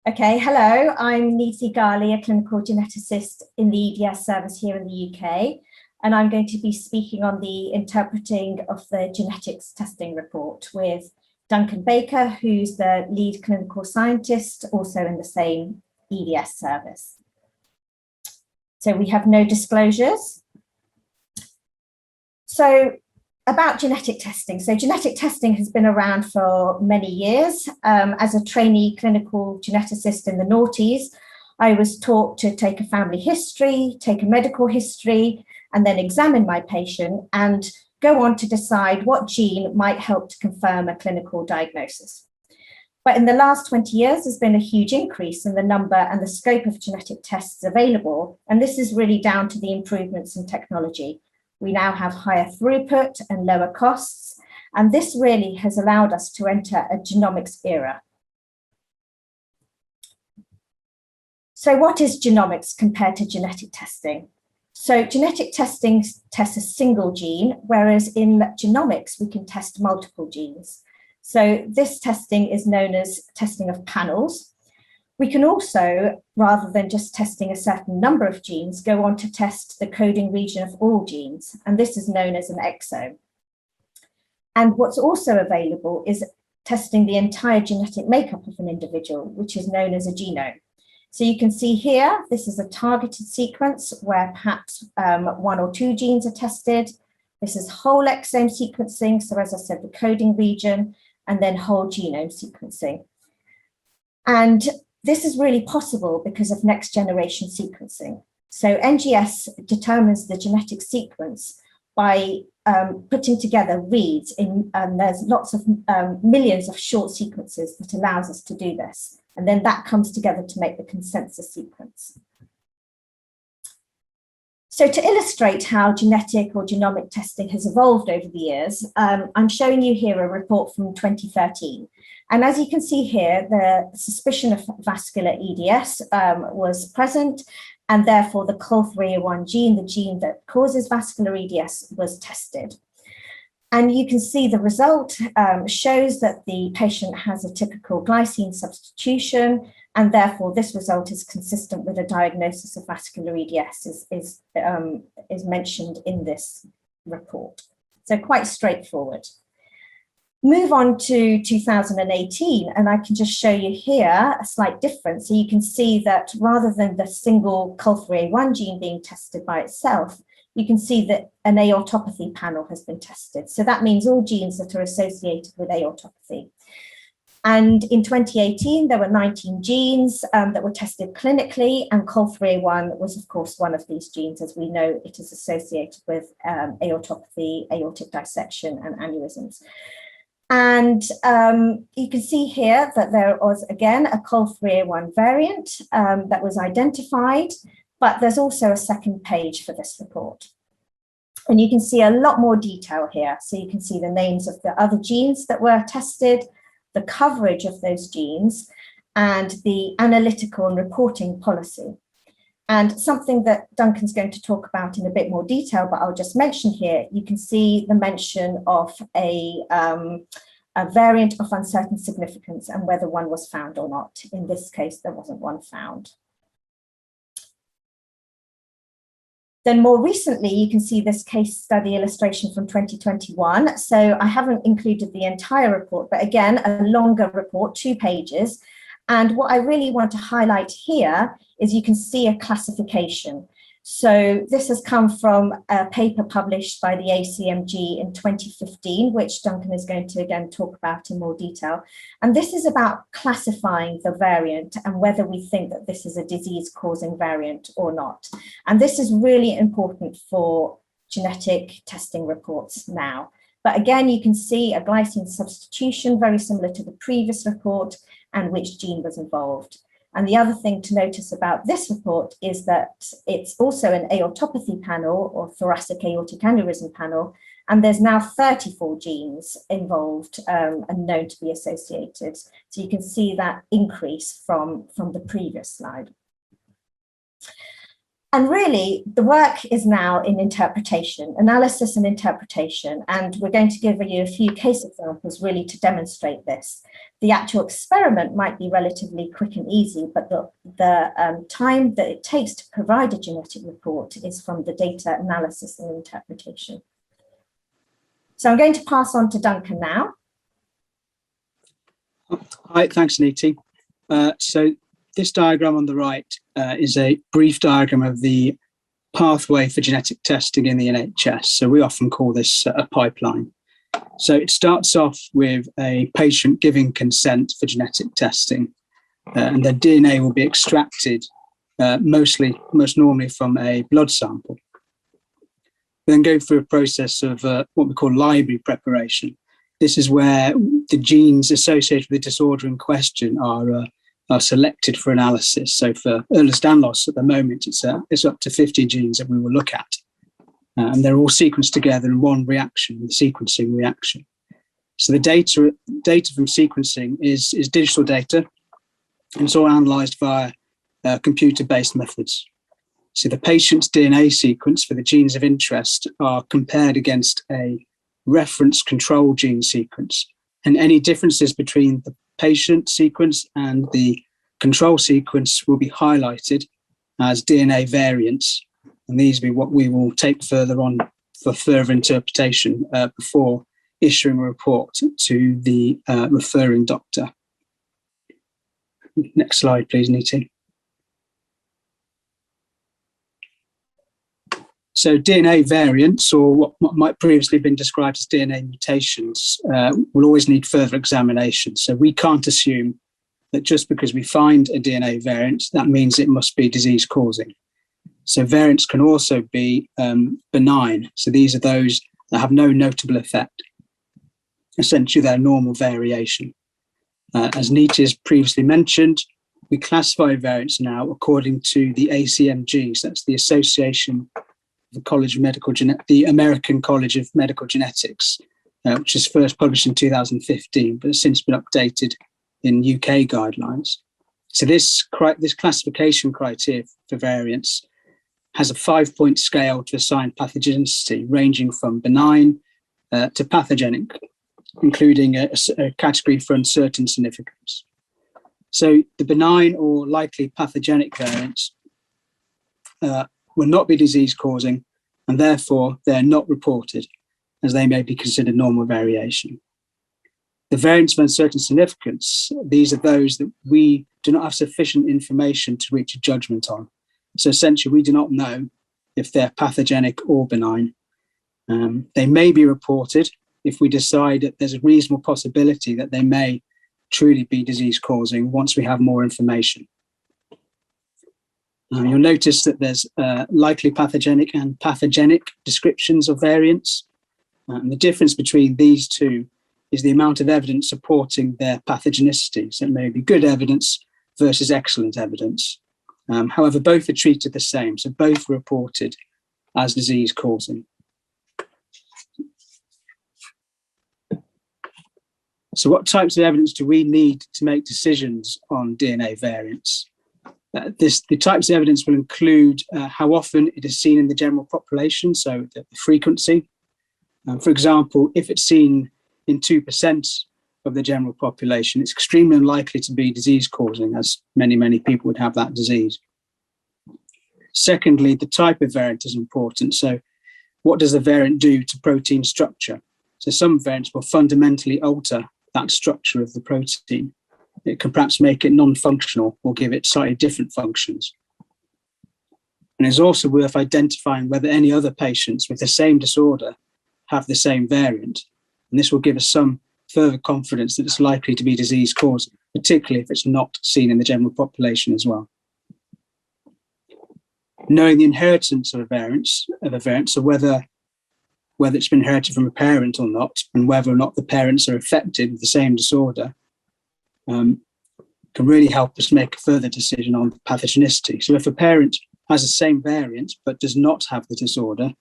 Okay, hello, I'm Neeti Ghali, a clinical geneticist in the EDS service here in the UK, and I'm going to be speaking on the interpreting of the genetics testing report with Duncan Baker, who's the lead clinical scientist, also in the same EDS service. So we have no disclosures. So about genetic testing. So genetic testing has been around for many years. As a trainee clinical geneticist in the noughties, I was taught to take a family history, take a medical history, and then examine my patient and go on to decide what gene might help to confirm a clinical diagnosis. But in the last 20 years, there's been a huge increase in the number and the scope of genetic tests available. And this is really down to the improvements in technology. We now have higher throughput and lower costs, and this really has allowed us to enter a genomics era. So what is genomics compared to genetic testing? So genetic testing tests a single gene, whereas in genomics, we can test multiple genes. So this testing is known as testing of panels. We can also, rather than just testing a certain number of genes, go on to test the coding region of all genes, and this is known as an exome. And what's also available is testing the entire genetic makeup of an individual, which is known as a genome. So you can see here, this is a targeted sequence where perhaps one or two genes are tested. This is whole exome sequencing, so as I said, the coding region, and then whole genome sequencing. And this is really possible because of next generation sequencing. So NGS determines the genetic sequence by putting together reads there's lots of millions of short sequences that allows us to do this. And then that comes together to make the consensus sequence. So to illustrate how genetic or genomic testing has evolved over the years, I'm showing you here a report from 2013. And as you can see here, the suspicion of vascular EDS was present, and therefore the COL3A1 gene, the gene that causes vascular EDS, was tested. And you can see the result shows that the patient has a typical glycine substitution, and therefore this result is consistent with a diagnosis of vascular EDS is mentioned in this report. So quite straightforward. Move on to 2018, and I can just show you here a slight difference. So you can see that rather than the single COL3A1 gene being tested by itself, you can see that an aortopathy panel has been tested. So that means all genes that are associated with aortopathy. And in 2018, there were 19 genes that were tested clinically, and COL3A1 was, of course, one of these genes. As we know, it is associated with aortopathy, aortic dissection, and aneurysms. And you can see here that there was, again, a COL3A1 variant that was identified, but there's also a second page for this report. And you can see a lot more detail here. So you can see the names of the other genes that were tested, the coverage of those genes, and the analytical and reporting policy. And something that Duncan's going to talk about in a bit more detail, but I'll just mention here, you can see the mention of a variant of uncertain significance and whether one was found or not. In this case, there wasn't one found. Then more recently, you can see this case study illustration from 2021. So I haven't included the entire report, but again, a longer report, 2 pages. And what I really want to highlight here is you can see a classification. So this has come from a paper published by the ACMG in 2015, which Duncan is going to again talk about in more detail. And this is about classifying the variant and whether we think that this is a disease-causing variant or not. And this is really important for genetic testing reports now. But again, you can see a glycine substitution very similar to the previous report and which gene was involved. And the other thing to notice about this report is that it's also an aortopathy panel or thoracic aortic aneurysm panel, and there's now 34 genes involved and known to be associated. So you can see that increase from the previous slide. And really, the work is now in interpretation, analysis and interpretation, and we're going to give you a few case examples really to demonstrate this. The actual experiment might be relatively quick and easy, but the time that it takes to provide a genetic report is from the data analysis and interpretation. So I'm going to pass on to Duncan now. Hi, thanks, Neeti. So this diagram on the right is a brief diagram of the pathway for genetic testing in the NHS. So we often call this a pipeline. So it starts off with a patient giving consent for genetic testing, and their DNA will be extracted most normally from a blood sample. We then go through a process of what we call library preparation. This is where the genes associated with the disorder in question are selected for analysis. So for Ehlers-Danlos at the moment, it's up to 50 genes that we will look at. And they're all sequenced together in one reaction, the sequencing reaction. So the data from sequencing is digital data, and it's all analysed via computer-based methods. So the patient's DNA sequence for the genes of interest are compared against a reference control gene sequence, and any differences between the patient sequence and the control sequence will be highlighted as DNA variants, and these will be what we will take further on for further interpretation before issuing a report to the referring doctor. Next slide, please, Neeti. So DNA variants, or what might previously have been described as DNA mutations, will always need further examination. So we can't assume that just because we find a DNA variant, that means it must be disease-causing. So variants can also be benign. So these are those that have no notable effect. Essentially, they're normal variation. As Neeti has previously mentioned, we classify variants now according to the ACMG. So that's the Association the American College of Medical Genetics, which was first published in 2015, but has since been updated in UK guidelines. So this classification criteria for variants has a 5-point scale to assign pathogenicity, ranging from benign to pathogenic, including a category for uncertain significance. So the benign or likely pathogenic variants will not be disease-causing, and therefore they're not reported, as they may be considered normal variation. The variants of uncertain significance, these are those that we do not have sufficient information to reach a judgment on. So essentially, we do not know if they're pathogenic or benign. They may be reported if we decide that there's a reasonable possibility that they may truly be disease-causing once we have more information. You'll notice that there's likely pathogenic and pathogenic descriptions of variants. And the difference between these two is the amount of evidence supporting their pathogenicity. So it may be good evidence versus excellent evidence. However, both are treated the same. So both are reported as disease-causing. So what types of evidence do we need to make decisions on DNA variants? The types of evidence will include how often it is seen in the general population, so the frequency. For example, if it's seen in 2% of the general population, it's extremely unlikely to be disease-causing, as many people would have that disease. Secondly, the type of variant is important. So what does the variant do to protein structure? So some variants will fundamentally alter that structure of the protein. It can perhaps make it non-functional or give it slightly different functions. And it's also worth identifying whether any other patients with the same disorder have the same variant. And this will give us some further confidence that it's likely to be disease-causing, particularly if it's not seen in the general population as well. Knowing the inheritance of a variant, so whether it's been inherited from a parent or not, and whether or not the parents are affected with the same disorder, can really help us make a further decision on pathogenicity. So if a parent has the same variant but does not have the disorder,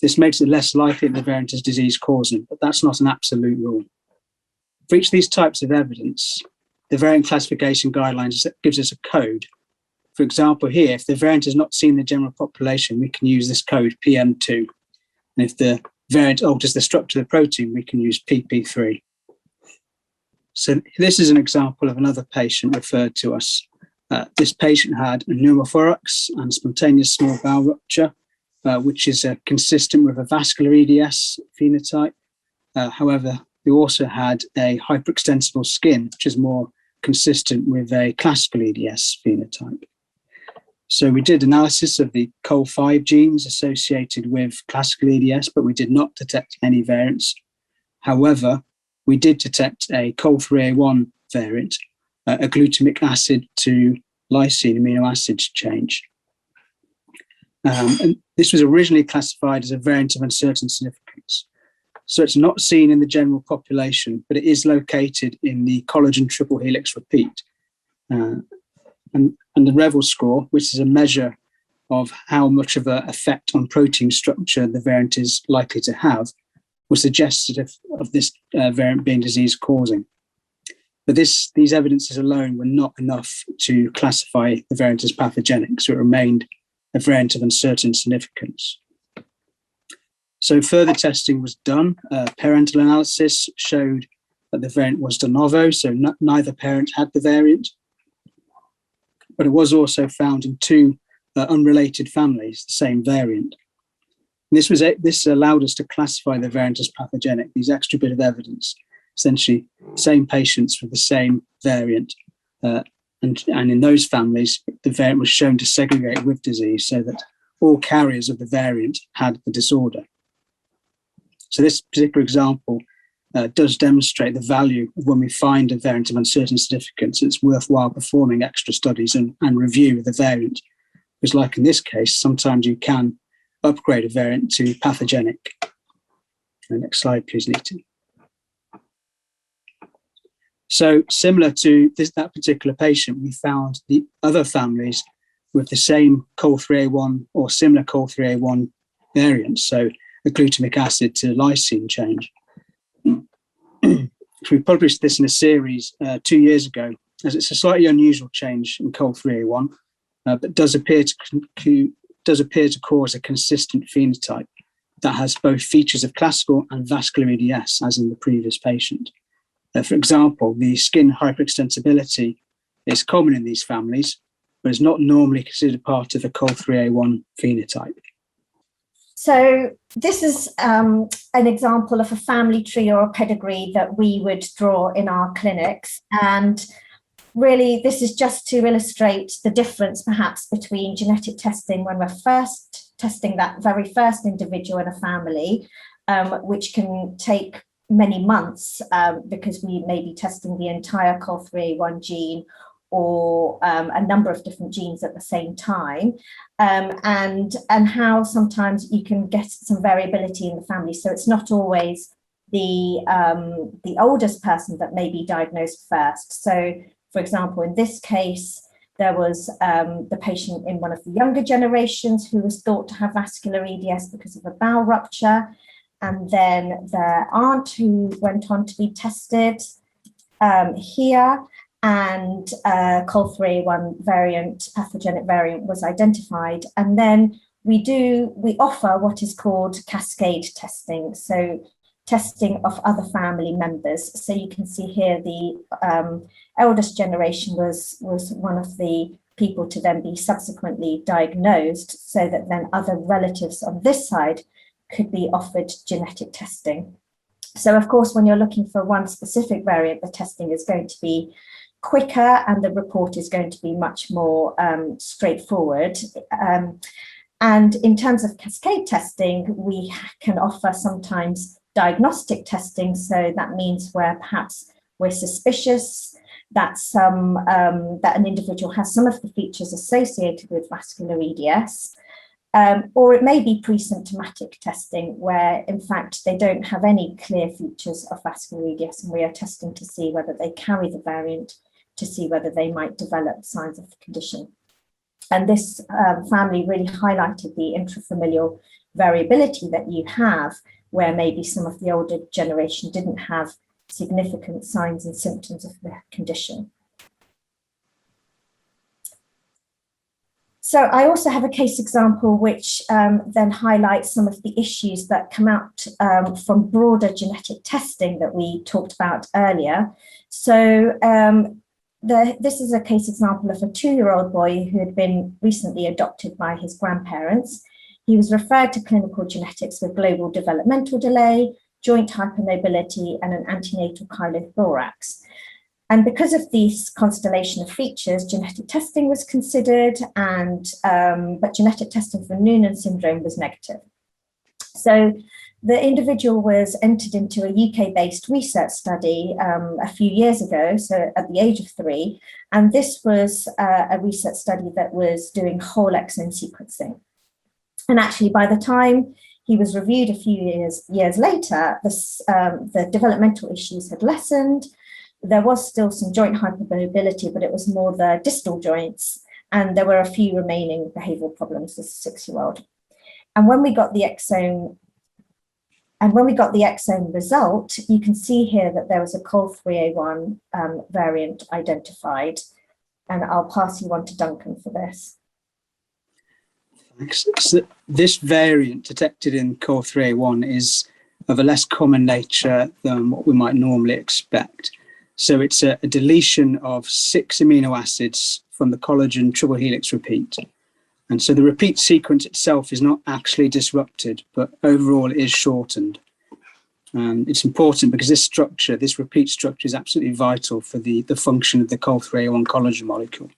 this makes it less likely that the variant is disease-causing, but that's not an absolute rule. For each of these types of evidence, the variant classification guidelines gives us a code For example, here, if the variant is not seen in the general population, we can use this code PM2. And if the variant alters the structure of the protein, we can use PP3. So this is an example of another patient referred to us. This patient had a pneumothorax and spontaneous small bowel rupture, which is consistent with a vascular EDS phenotype. However, they also had a hyperextensible skin, which is more consistent with a classical EDS phenotype. So we did analysis of the COL5 genes associated with classical EDS, but we did not detect any variants. However, we did detect a COL3A1 variant, a glutamic acid to lysine amino acid change. And this was originally classified as a variant of uncertain significance. So it's not seen in the general population, but it is located in the collagen triple helix repeat. And the Revel score, which is a measure of how much of an effect on protein structure the variant is likely to have, was suggestive of this variant being disease-causing. But these evidences alone were not enough to classify the variant as pathogenic, so it remained a variant of uncertain significance. So further testing was done. Parental analysis showed that the variant was de novo, so neither parent had the variant. But it was also found in two unrelated families, the same variant. And this allowed us to classify the variant as pathogenic, these extra bit of evidence, essentially same patients with the same variant. And in those families, the variant was shown to segregate with disease so that all carriers of the variant had the disorder. So this particular example does demonstrate the value of when we find a variant of uncertain significance, it's worthwhile performing extra studies and review of the variant. Because like in this case, sometimes you can upgrade a variant to pathogenic. Next slide, please, Neeti. So similar to that particular patient, we found the other families with the same COL3A1 or similar COL3A1 variants, so a glutamic acid to lysine change. We published this in a series 2 years ago, as it's a slightly unusual change in COL3A1, but does appear to cause a consistent phenotype that has both features of classical and vascular EDS, as in the previous patient. For example, the skin hyperextensibility is common in these families, but is not normally considered part of a COL3A1 phenotype. So this is an example of a family tree or a pedigree that we would draw in our clinics. And really, this is just to illustrate the difference perhaps between genetic testing when we're first testing that very first individual in a family, which can take many months because we may be testing the entire COL3A1 gene or a number of different genes at the same time, and how sometimes you can get some variability in the family. So it's not always the oldest person that may be diagnosed first. So, for example, in this case, there was the patient in one of the younger generations who was thought to have vascular EDS because of a bowel rupture, and then their aunt who went on to be tested here, and COL3A1 variant, pathogenic variant, was identified. And then we offer what is called cascade testing, so testing of other family members. So you can see here the eldest generation was one of the people to then be subsequently diagnosed, so that then other relatives on this side could be offered genetic testing. So of course, when you're looking for one specific variant, the testing is going to be quicker and the report is going to be much more straightforward. And in terms of cascade testing, we can offer sometimes diagnostic testing. So that means where perhaps we're suspicious that that an individual has some of the features associated with vascular EDS, or it may be pre-symptomatic testing where in fact they don't have any clear features of vascular EDS, and we are testing to see whether they carry the variant, to see whether they might develop signs of the condition. And this family really highlighted the intrafamilial variability that you have, where maybe some of the older generation didn't have significant signs and symptoms of the condition. So I also have a case example which then highlights some of the issues that come out from broader genetic testing that we talked about earlier. So this is a case example of a 2-year-old boy who had been recently adopted by his grandparents. He was referred to clinical genetics with global developmental delay, joint hypermobility, and an antenatal chylothorax. And because of this constellation of features, genetic testing was considered, but genetic testing for Noonan syndrome was negative. So the individual was entered into a UK-based research study a few years ago, so at the age of 3, and this was a research study that was doing whole exome sequencing. And actually, by the time he was reviewed a few years later, the developmental issues had lessened. There was still some joint hypermobility, but it was more the distal joints, and there were a few remaining behavioural problems as a 6-year-old. And when we got the exome, result, you can see here that there was a COL3A1 variant identified, and I'll pass you on to Duncan for this. Thanks. So this variant detected in COL3A1 is of a less common nature than what we might normally expect. So it's a deletion of 6 amino acids from the collagen triple helix repeat. And so the repeat sequence itself is not actually disrupted, but overall it is shortened. It's important because this repeat structure is absolutely vital for the function of the COL3A1 collagen molecule.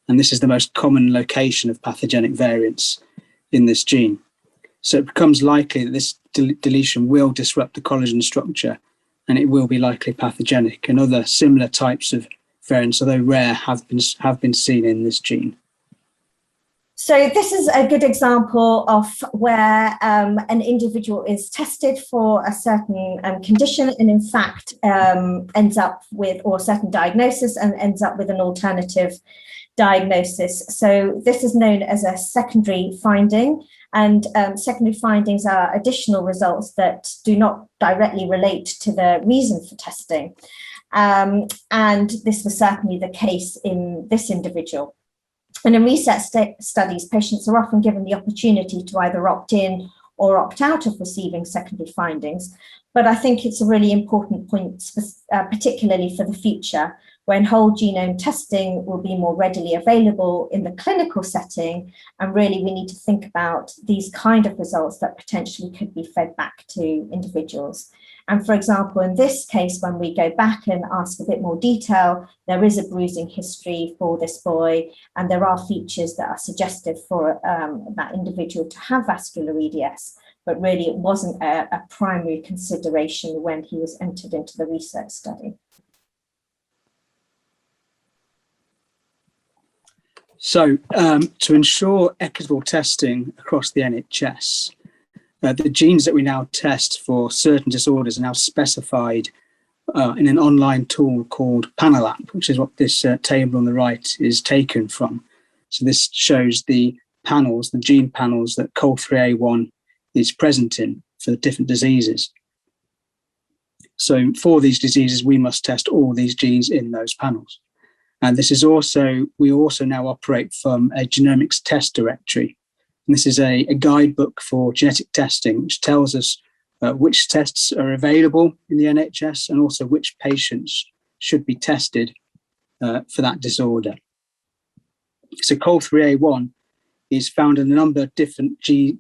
And this is the most common location of pathogenic variants in this gene. So it becomes likely that this deletion will disrupt the collagen structure, and it will be likely pathogenic. And other similar types of variants, although rare, have been seen in this gene. So this is a good example of where an individual is tested for a certain condition and in fact ends up with, or a certain diagnosis, and ends up with an alternative diagnosis. So this is known as a secondary finding, and secondary findings are additional results that do not directly relate to the reason for testing. And this was certainly the case in this individual. And in research studies, patients are often given the opportunity to either opt in or opt out of receiving secondary findings. But I think it's a really important point, particularly for the future, when whole genome testing will be more readily available in the clinical setting. And really, we need to think about these kind of results that potentially could be fed back to individuals. And for example, in this case, when we go back and ask a bit more detail, there is a bruising history for this boy, and there are features that are suggestive for that individual to have vascular EDS, but really it wasn't a primary consideration when he was entered into the research study. So to ensure equitable testing across the NHS, the genes that we now test for certain disorders are now specified in an online tool called PanelApp, which is what this table on the right is taken from. So this shows the panels, the gene panels that COL3A1 is present in for the different diseases. So for these diseases, we must test all these genes in those panels. And this is also, we also now operate from a genomics test directory. And this is a guidebook for genetic testing, which tells us which tests are available in the NHS and also which patients should be tested for that disorder. So COL3A1 is found in a number of different disease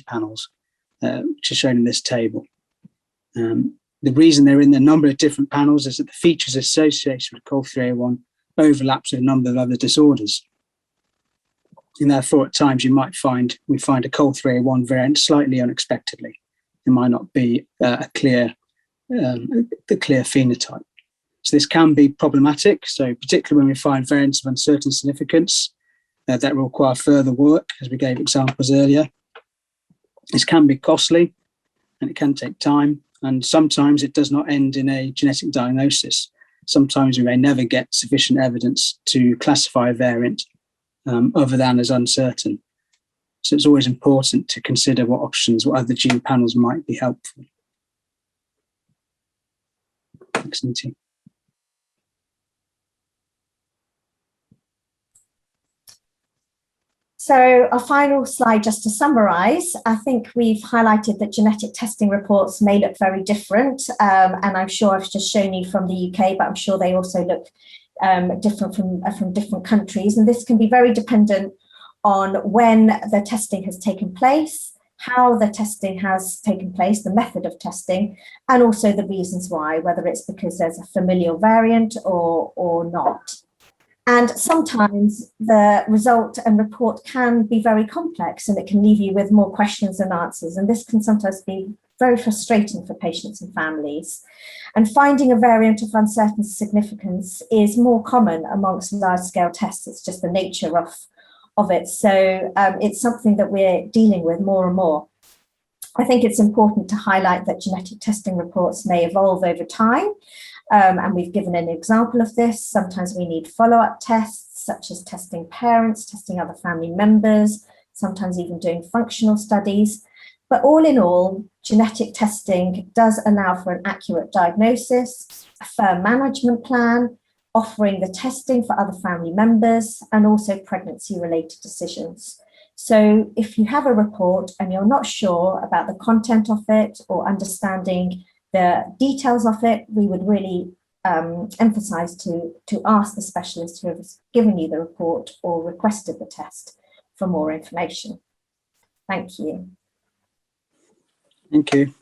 panels, which are shown in this table. The reason they're in a number of different panels is that the features associated with COL3A1 overlaps with a number of other disorders. And therefore, at times, we find a COL3A1 variant slightly unexpectedly. It might not be the clear phenotype. So this can be problematic. So particularly when we find variants of uncertain significance that require further work, as we gave examples earlier. This can be costly and it can take time. And sometimes it does not end in a genetic diagnosis. Sometimes we may never get sufficient evidence to classify a variant other than as uncertain. So it's always important to consider what other gene panels might be helpful. Thanks, Neeti. So our final slide, just to summarise, I think we've highlighted that genetic testing reports may look very different, and I'm sure I've just shown you from the UK, but I'm sure they also look different from different countries, and this can be very dependent on when the testing has taken place, how the testing has taken place, the method of testing, and also the reasons why, whether it's because there's a familial variant or not. And sometimes the result and report can be very complex, and it can leave you with more questions than answers. And this can sometimes be very frustrating for patients and families. And finding a variant of uncertain significance is more common amongst large-scale tests. It's just the nature of it. So it's something that we're dealing with more and more. I think it's important to highlight that genetic testing reports may evolve over time. And we've given an example of this. Sometimes we need follow-up tests, such as testing parents, testing other family members, sometimes even doing functional studies. But all in all, genetic testing does allow for an accurate diagnosis, a firm management plan, offering the testing for other family members, and also pregnancy-related decisions. So if you have a report and you're not sure about the content of it or understanding the details of it, we would really emphasize to ask the specialist who has given you the report or requested the test for more information. Thank you. Thank you.